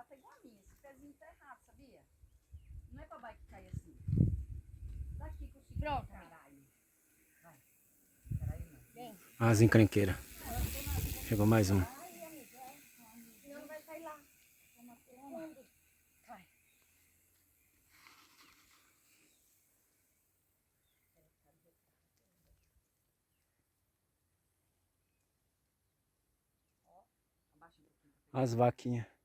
tá igual a minha. Esse pezinho tá errado, sabia? Não é pra bike cair assim. Daqui que eu seguro. Pronto. Caralho. Vai. Caralho, não. Vem. As encrenqueiras. Chegou mais um. Ai, amiga. Senão não vai cair lá. Vai. Abaixa um pouquinho. As vaquinhas.